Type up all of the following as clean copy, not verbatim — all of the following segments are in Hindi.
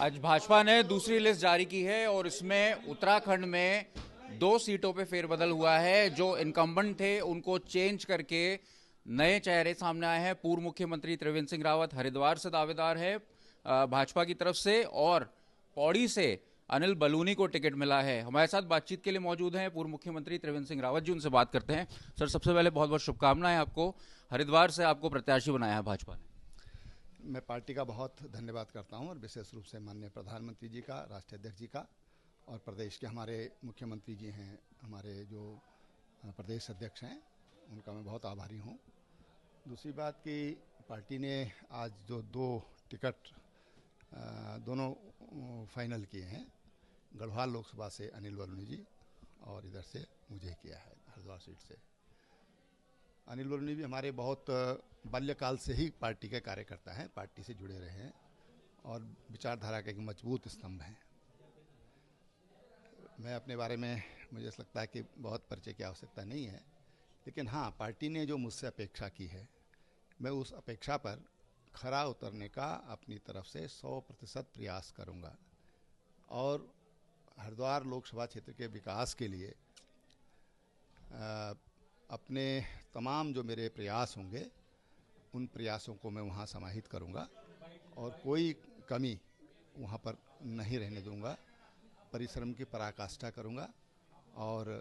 आज भाजपा ने दूसरी लिस्ट जारी की है और इसमें उत्तराखंड में 2 सीटों पे फेरबदल हुआ है। जो इनकम्बेंट थे उनको चेंज करके नए चेहरे सामने आए हैं। पूर्व मुख्यमंत्री त्रिवेंद्र सिंह रावत हरिद्वार से दावेदार है भाजपा की तरफ से, और पौड़ी से अनिल बलूनी को टिकट मिला है। हमारे साथ बातचीत के लिए मौजूद हैं पूर्व मुख्यमंत्री त्रिवेंद्र सिंह रावत जी, उनसे बात करते हैं। सर, सबसे पहले बहुत बहुत शुभकामनाएं आपको। हरिद्वार से आपको प्रत्याशी बनाया है भाजपा ने। मैं पार्टी का बहुत धन्यवाद करता हूं और विशेष रूप से माननीय प्रधानमंत्री जी का, राष्ट्रीय अध्यक्ष जी का, और प्रदेश के हमारे मुख्यमंत्री जी हैं, हमारे जो प्रदेश अध्यक्ष हैं, उनका मैं बहुत आभारी हूं। दूसरी बात कि पार्टी ने आज जो 2 टिकट दोनों फाइनल किए हैं, गढ़वाल लोकसभा से अनिल बलूनी जी और इधर से मुझे किया है हरिद्वार सीट से। अनिल बलूनी भी हमारे बहुत बाल्यकाल से ही पार्टी के कार्यकर्ता हैं, पार्टी से जुड़े रहे हैं और विचारधारा के एक मजबूत स्तंभ हैं। मैं अपने बारे में, मुझे ऐसा लगता है कि बहुत परिचय की आवश्यकता नहीं है, लेकिन हाँ, पार्टी ने जो मुझसे अपेक्षा की है, मैं उस अपेक्षा पर खरा उतरने का अपनी तरफ से 100% प्रयास करूँगा और हरिद्वार लोकसभा क्षेत्र के विकास के लिए अपने तमाम जो मेरे प्रयास होंगे, उन प्रयासों को मैं वहाँ समाहित करूँगा और कोई कमी वहाँ पर नहीं रहने दूँगा। परिश्रम की पराकाष्ठा करूँगा और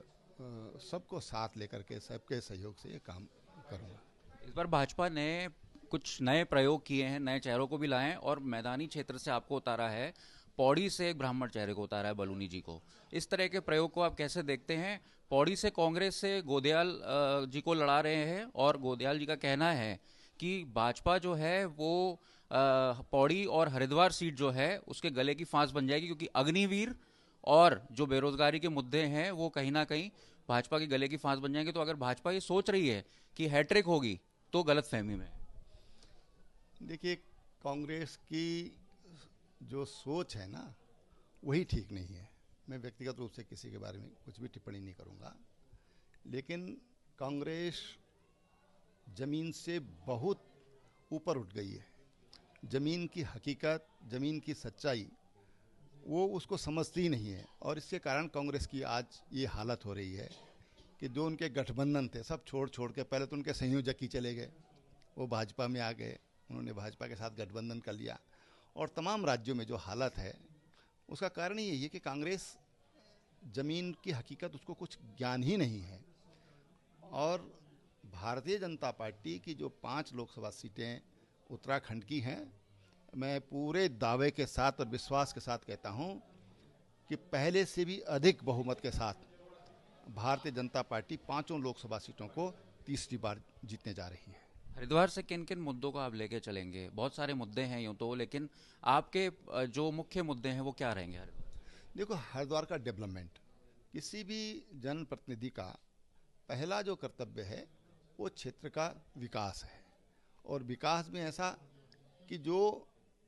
सबको साथ लेकर के, सबके सहयोग से ये काम करूँगा। इस बार भाजपा ने कुछ नए प्रयोग किए हैं, नए चेहरों को भी लाए हैं और मैदानी क्षेत्र से आपको उतारा है। पौड़ी से एक ब्राह्मण चेहरे को उतारा है, बलूनी जी को। इस तरह के प्रयोग को आप कैसे देखते हैं? पौड़ी से कांग्रेस से गोदयाल जी को लड़ा रहे हैं और गोदयाल जी का कहना है कि भाजपा जो है वो पौड़ी और हरिद्वार सीट जो है उसके गले की फांस बन जाएगी, क्योंकि अग्निवीर और जो बेरोजगारी के मुद्दे हैं वो कहीं ना कहीं भाजपा के गले की फांस बन जाएंगे। तो अगर भाजपा ये सोच रही है कि हैट्रिक होगी तो गलत फहमी में है। देखिए, कांग्रेस की जो सोच है ना, वही ठीक नहीं है। मैं व्यक्तिगत रूप से किसी के बारे में कुछ भी टिप्पणी नहीं करूंगा, लेकिन कांग्रेस जमीन से बहुत ऊपर उठ गई है। जमीन की हकीकत, जमीन की सच्चाई वो उसको समझती ही नहीं है और इसके कारण कांग्रेस की आज ये हालत हो रही है कि जो उनके गठबंधन थे सब छोड़ छोड़ के, पहले तो उनके संयोजक ही चले गए, वो भाजपा में आ गए, उन्होंने भाजपा के साथ गठबंधन कर लिया और तमाम राज्यों में जो हालत है उसका कारण यही है कि कांग्रेस जमीन की हकीकत उसको कुछ ज्ञान ही नहीं है। और भारतीय जनता पार्टी की जो 5 लोकसभा सीटें उत्तराखंड की हैं, मैं पूरे दावे के साथ और विश्वास के साथ कहता हूं कि पहले से भी अधिक बहुमत के साथ भारतीय जनता पार्टी 5 लोकसभा सीटों को तीसरी बार जीतने जा रही है। हरिद्वार से किन किन मुद्दों को आप लेके चलेंगे? बहुत सारे मुद्दे हैं यूं तो, लेकिन आपके जो मुख्य मुद्दे हैं वो क्या रहेंगे हरिद्वार? देखो, हरिद्वार का डेवलपमेंट किसी भी जनप्रतिनिधि का पहला जो कर्तव्य है वो क्षेत्र का विकास है, और विकास में ऐसा कि जो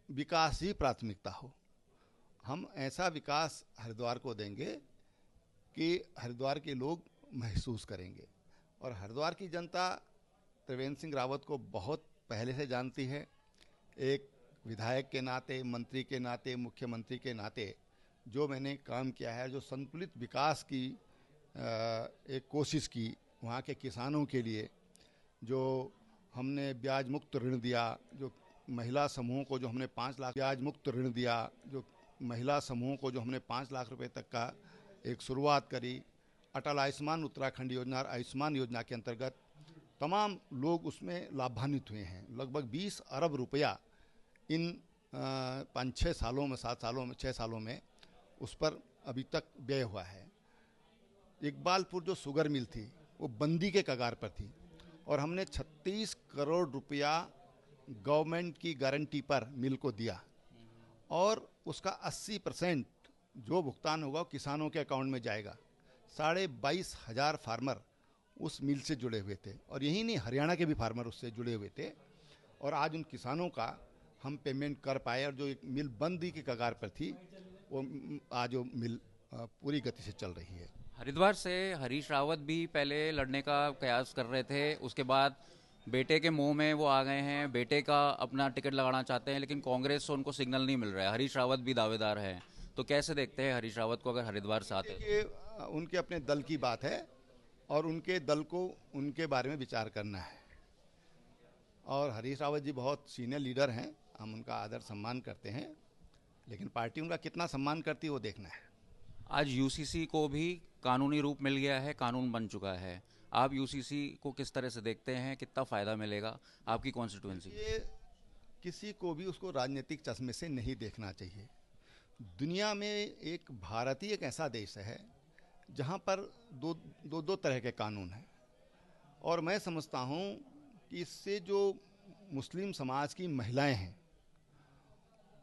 विकास ही प्राथमिकता हो। हम ऐसा विकास हरिद्वार को देंगे कि हरिद्वार के लोग महसूस करेंगे। और हरिद्वार की जनता त्रिवेंद्र सिंह रावत को बहुत पहले से जानती है। एक विधायक के नाते, मंत्री के नाते, मुख्यमंत्री के नाते जो मैंने काम किया है, जो संतुलित विकास की एक कोशिश की वहाँ के किसानों के लिए, जो हमने ब्याज मुक्त ऋण दिया, जो महिला समूहों को जो हमने 5 लाख ब्याज मुक्त ऋण दिया, जो महिला समूहों को जो हमने 5 लाख रुपए तक का एक शुरुआत करी, अटल आयुष्मान उत्तराखंड योजना और आयुष्मान योजना के अंतर्गत तमाम लोग उसमें लाभान्वित हुए हैं। लगभग 20 अरब रुपया इन 5-6 सालों में, 7 सालों में, 6 सालों में उस पर अभी तक व्यय हुआ है। इकबालपुर जो शुगर मिल थी वो बंदी के कगार पर थी और हमने 36 करोड़ रुपया गवर्नमेंट की गारंटी पर मिल को दिया और उसका 80% जो भुगतान होगा वो किसानों के अकाउंट में जाएगा। 22,500 फार्मर उस मिल से जुड़े हुए थे और यही नहीं, हरियाणा के भी फार्मर उससे जुड़े हुए थे और आज उन किसानों का हम पेमेंट कर पाए और जो एक मिल बंदी की कगार पर थी वो आज वो मिल पूरी गति से चल रही है। हरिद्वार से हरीश रावत भी पहले लड़ने का प्रयास कर रहे थे, उसके बाद बेटे के मुंह में वो आ गए हैं, बेटे का अपना टिकट लगाना चाहते हैं, लेकिन कांग्रेस से उनको सिग्नल नहीं मिल रहा है। हरीश रावत भी दावेदार हैं, तो कैसे देखते हैं हरीश रावत को अगर हरिद्वार से आते हैं ये उनके अपने दल की बात है और उनके दल को उनके बारे में विचार करना है। और हरीश रावत जी बहुत सीनियर लीडर हैं, हम उनका आदर सम्मान करते हैं, लेकिन पार्टी उनका कितना सम्मान करती है वो देखना है। आज यूसीसी को भी कानूनी रूप मिल गया है, कानून बन चुका है। आप यूसीसी को किस तरह से देखते हैं, कितना फ़ायदा मिलेगा आपकी कॉन्स्टिट्यूएंसी? ये किसी को भी उसको राजनीतिक चश्मे से नहीं देखना चाहिए। दुनिया में एक भारत ही एक ऐसा देश है जहाँ पर दो तरह के कानून हैं, और मैं समझता हूँ कि इससे जो मुस्लिम समाज की महिलाएं हैं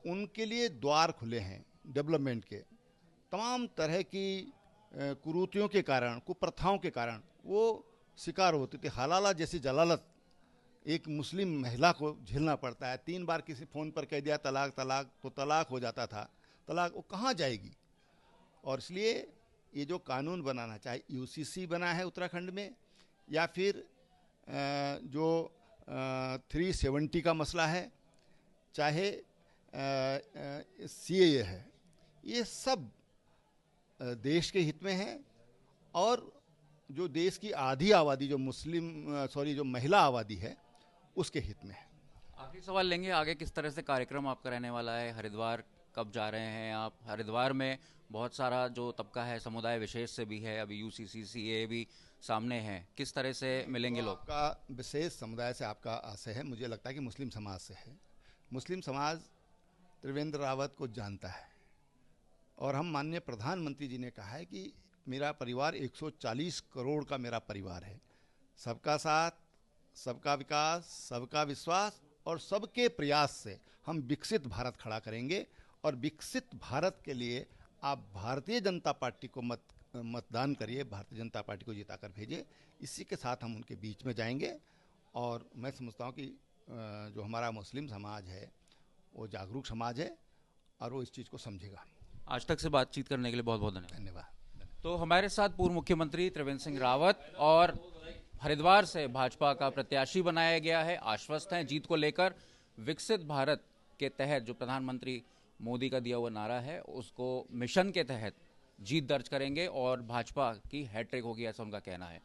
उनके लिए द्वार खुले हैं डेवलपमेंट के। तमाम तरह की कुरीतियों के कारण, कुप्रथाओं के कारण वो शिकार होती थी। हलाला जैसी जलालत एक मुस्लिम महिला को झेलना पड़ता है। 3 बार किसी फ़ोन पर कह दिया तलाक तलाक तो तलाक हो जाता था। तलाक वो कहाँ जाएगी? और इसलिए ये जो कानून बनाना, चाहे यूसीसी बना है उत्तराखंड में या फिर जो 370 का मसला है, चाहे सीएए है, ये सब देश के हित में है और जो देश की आधी आबादी जो जो महिला आबादी है उसके हित में है। आखिरी सवाल लेंगे, आगे किस तरह से कार्यक्रम आपका रहने वाला है? हरिद्वार कब जा रहे हैं आप? हरिद्वार में बहुत सारा जो तबका है, समुदाय विशेष से भी है, अभी यूसीसी सीए भी सामने है, किस तरह से मिलेंगे लोग? आपका विशेष समुदाय से आपका आशय है, मुझे लगता है कि मुस्लिम समाज से है। मुस्लिम समाज त्रिवेंद्र रावत को जानता है और हम माननीय प्रधानमंत्री जी ने कहा है कि मेरा परिवार 140 करोड़ का मेरा परिवार है। सबका साथ, सबका विकास, सबका विश्वास और सबके प्रयास से हम विकसित भारत खड़ा करेंगे। और विकसित भारत के लिए आप भारतीय जनता पार्टी को मतदान करिए, भारतीय जनता पार्टी को जिताकर भेजिए। इसी के साथ हम उनके बीच में जाएंगे और मैं समझता हूँ कि जो हमारा मुस्लिम समाज है वो जागरूक समाज है और वो इस चीज़ को समझेगा। आज तक से बातचीत करने के लिए बहुत बहुत धन्यवाद। धन्यवाद। तो हमारे साथ पूर्व मुख्यमंत्री त्रिवेंद्र सिंह रावत और हरिद्वार से भाजपा का प्रत्याशी बनाया गया है, आश्वस्त हैं जीत को लेकर। विकसित भारत के तहत जो प्रधानमंत्री मोदी का दिया हुआ नारा है उसको मिशन के तहत जीत दर्ज करेंगे और भाजपा की हैट्रिक होगी, ऐसा उनका कहना है।